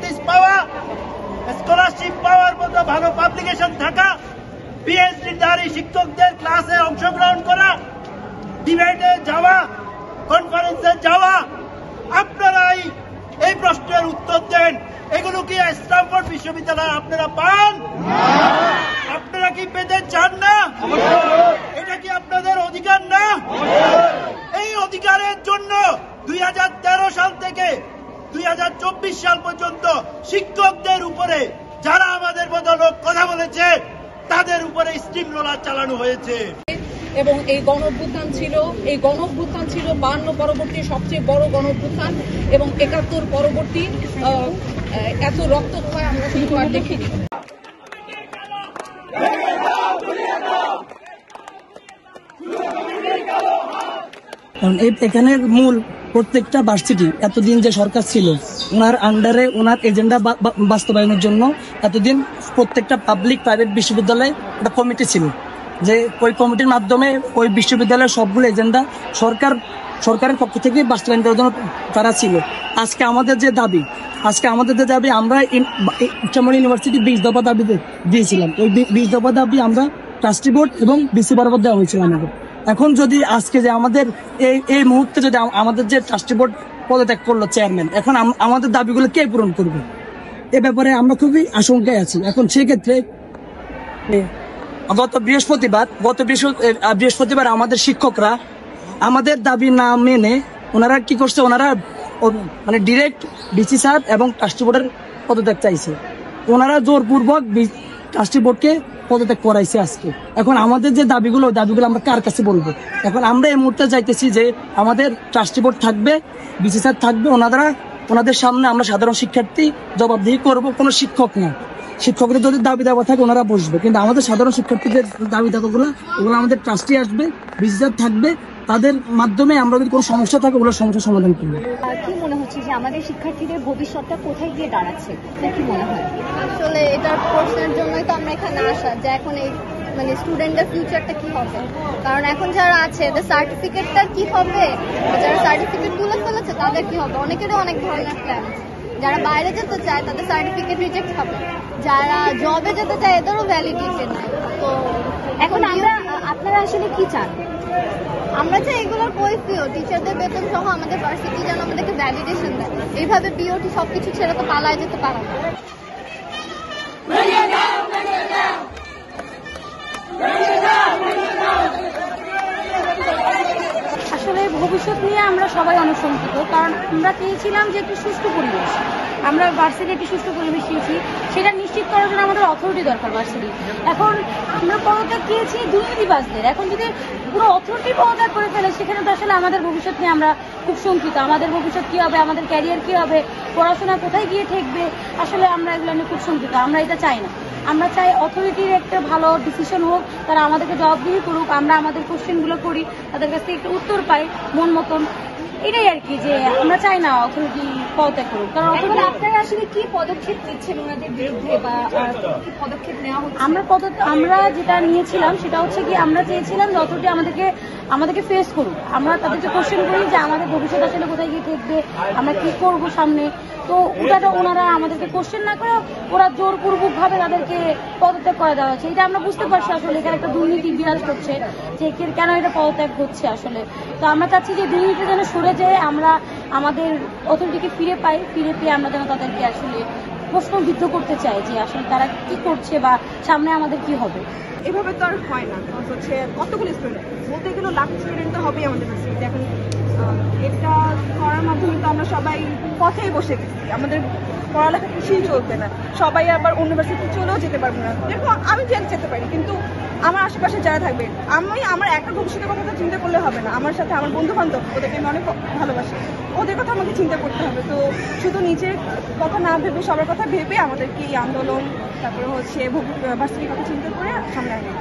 Facilities পাওয়া, scholarship পাওয়ার মতো ভালো পাবলিকেশন থাকা, পিএইচডিধারী শিক্ষকদের ক্লাসে অংশগ্রহণ করা, ডিবেটে যাওয়া, কনফারেন্সে যাওয়া। আপনারাই এই প্রশ্নের উত্তর দেন, এগুলো কি স্ট্যামফোর্ড বিশ্ববিদ্যালয়ে আপনারা পান? আপনারা কি পেতে চান না? এটা কি আপনাদের অধিকার না? এই অধিকারের জন্য 2013 সাল থেকে 2024 সাল পর্যন্ত শিক্ষকদের উপরে যারা আমাদের মতো লোক কথা বলেছে তাদের উপরে স্টিম রোলার চালানো হয়েছে। এবং এই গণঅভ্যুত্থান ছিল 52 পরবর্তী সবচেয়ে বড় গণঅভ্যুত্থান, এবং 71 পরবর্তী এত রক্তক্ষয় আমরা কিন্তু আর দেখিনি। এখানে মূল প্রত্যেকটা ভার্সিটি এতদিন যে সরকার ছিল ওনার আন্ডারে ওনার এজেন্ডা বাস্তবায়নের জন্য এতদিন প্রত্যেকটা পাবলিক প্রাইভেট বিশ্ববিদ্যালয়ে একটা কমিটি ছিল, যে ওই কমিটির মাধ্যমে ওই বিশ্ববিদ্যালয়ের সবগুলো এজেন্ডা সরকারের পক্ষ থেকে বাস্তবায়ন করার জন্য তারা ছিল। আজকে আমাদের যে দাবি আমরা ইচ্ছামণি ইউনিভার্সিটি 20 দফা দাবি দিয়েছিলাম। ওই 20 দফা দাবি আমরা ট্রাস্টি বোর্ড এবং বিসি বরাবর দেওয়া হয়েছিল আমাদের। এখন যদি আজকে যে আমাদের এই মুহূর্তে যদি আমাদের যে ট্রাস্টি বোর্ড পদত্যাগ করলো চেয়ারম্যান, এখন আমাদের দাবিগুলো কে পূরণ করবে? এ ব্যাপারে আমরা খুবই আশঙ্কায় আছি। এখন সেক্ষেত্রে গত বৃহস্পতিবার আমাদের শিক্ষকরা আমাদের দাবি না মেনে ওনারা কি করছে, ওনারা মানে ডিরেক্ট ডিসি স্যার এবং ট্রাস্টি বোর্ডের পদত্যাগ চাইছে। ওনারা জোরপূর্বক ট্রাস্টি বোর্ডকে পদত্যাগ করাইছে আজকে। এখন আমাদের যে দাবিগুলো আমরা কার কাছে বলবো? এখন আমরা এই মুহূর্তে চাইতেছি যে আমাদের ট্রাস্টি বোর্ড থাকবে, ডিসি স্যার থাকবে, ওনাদের সামনে আমরা সাধারণ শিক্ষার্থী জবাবদিহি করব, কোনো শিক্ষক না। শিক্ষকদের যদি দাবি দেওয়া থাকে ওনারা বসবে, কিন্তু আমাদের সাধারণ শিক্ষার্থীদের দাবি দেওয়াগুলো ওগুলো আমাদের ট্রাস্টি আসবে, ডিসি স্যার থাকবে, তাদের মাধ্যমে আমরা যদি কোনো সমস্যা থাকে ওগুলো সমস্যার সমাধান করবো। কি মনে হচ্ছে যে আমাদের শিক্ষার্থীদের ভবিষ্যৎটা কোথায় গিয়ে দাঁড়াচ্ছে, কি মনে হয়? আসলে এটার প্রশ্নের জন্যই তো আমরা এখানে আসা, যে এখন এই মানে স্টুডেন্টদের ফিউচারটা কি হবে। কারণ এখন যারা আছে এদের সার্টিফিকেটটা কি হবে, যারা সার্টিফিকেট তুলে ফেলেছে তাদের কি হবে। অনেকেরই অনেক ধরনের প্ল্যান আছে। যারা বাইরে যেতে চায় তাদের সার্টিফিকেট রিজেক্ট হবে, যারা জবে যেতে চায় এদেরও ভ্যালিডিটি নাই। তো এখন আপনারা আসলে কি চান? আমরা চাই এগুলোর কৈফিয়ত, টিচারদের বেতন সহ আমাদের ভার্সিটি যেন আমাদেরকে ভ্যালিডেশন দেয়। এইভাবে পিওটি সবকিছু ছেড়ে তো পালায় যেতে পারে না। আসলে ভবিষ্যৎ নিয়ে আমরা সবাই অনেক শঙ্কিত, কারণ আমরা চেয়েছিলাম যে একটি সুষ্ঠু পরিবেশ, আমরা ভার্সিটি একটি সুষ্ঠু পরিবেশ চেয়েছি, সেটা নিশ্চিত করার জন্য আমাদের অথরিটি দরকার ভার্সিটি। এখন আমরা পদত্যাগ চেয়েছি দুর্নীতিবাজদের, এখন যদি পুরো অথরিটি পদত্যাগ করে ফেলে সেখানে তো আসলে আমাদের ভবিষ্যৎ নিয়ে আমরা খুব শঙ্কিত। আমাদের ভবিষ্যৎ কী হবে, আমাদের ক্যারিয়ার কী হবে, পড়াশোনা কোথায় গিয়ে ঠেকবে, আসলে আমরা এগুলো নিয়ে খুব শঙ্কিত। আমরা এটা চাই না। আমরা চাই অথরিটির একটা ভালো ডিসিশন হোক, তারা আমাদেরকে জবাবদিহি করুক, আমরা আমাদের কোশ্চেনগুলো করি, তাদের কাছ থেকে একটু উত্তর পাই মন মতন। এটাই আর কি, যে আমরা চাই না অথরিটি পদত্যাগ করুক। কারণ আপনারা আসলে কি পদক্ষেপ নিচ্ছেন ওনাদের বিরুদ্ধে, বা কি পদক্ষেপ নেওয়া হচ্ছে? আমরা যেটা নিয়েছিলাম সেটা হচ্ছে কি, আমরা চেয়েছিলাম যে অথরিটি আমাদেরকে ফেস করুক, আমরা তাদেরকে কোশ্চেন করি যে আমাদের ভবিষ্যৎ আসলে কোথায় গিয়ে ঠেকবে, আমরা কি করব সামনে। তো ওটাটা ওনারা আমাদেরকে কোশ্চেন না করে ওরা জোরপূর্বক ভাবে তাদেরকে পদত্যাগ করে দেওয়া হচ্ছে। এটা আমরা বুঝতে পারছি আসলে এখানে একটা দুর্নীতি বিরাজ করছে, যে কেন এটা পদত্যাগ হচ্ছে আসলে। তো আমরা চাচ্ছি যে দুর্নীতি যেন সরে যায়, আমরা আমাদের অথরিটিকে ফিরে পেয়ে আমরা যেন তাদেরকে আসলে প্রশ্নবিদ্ধ করতে চাই যে আসলে তারা কি করছে বা সামনে আমাদের কি হবে। এভাবে তো আর হয় না। হচ্ছে কতগুলো স্টুডেন্ট, বলতে গেলে লাখ স্টুডেন্ট তো হবেই আমাদের ভার্সিটিতে। এখন এটা করার মাধ্যমে তো আমরা সবাই পথেই বসে গেছি, আমাদের পড়ালেখা কিছুই চলবে না, সবাই আবার অন্য ভার্সিটিতে চলেও যেতে পারবো না। দেখো আমি যেতে পারি, কিন্তু আমার আশেপাশে যারা থাকবে, আমার একটা ভবিষ্যতের কথা তো চিন্তা করলে হবে না। আমার সাথে আমার বন্ধু বান্ধব, ওদেরকে আমি অনেক ভালোবাসি, ওদের কথা আমাকে চিন্তা করতে হবে। তো শুধু নিজের কথা না ভেবে সবার কথা ভেবে আমাদেরকে এই আন্দোলন, তারপরে হচ্ছে ভার্সিটির কথা চিন্তা করে সামনে আগে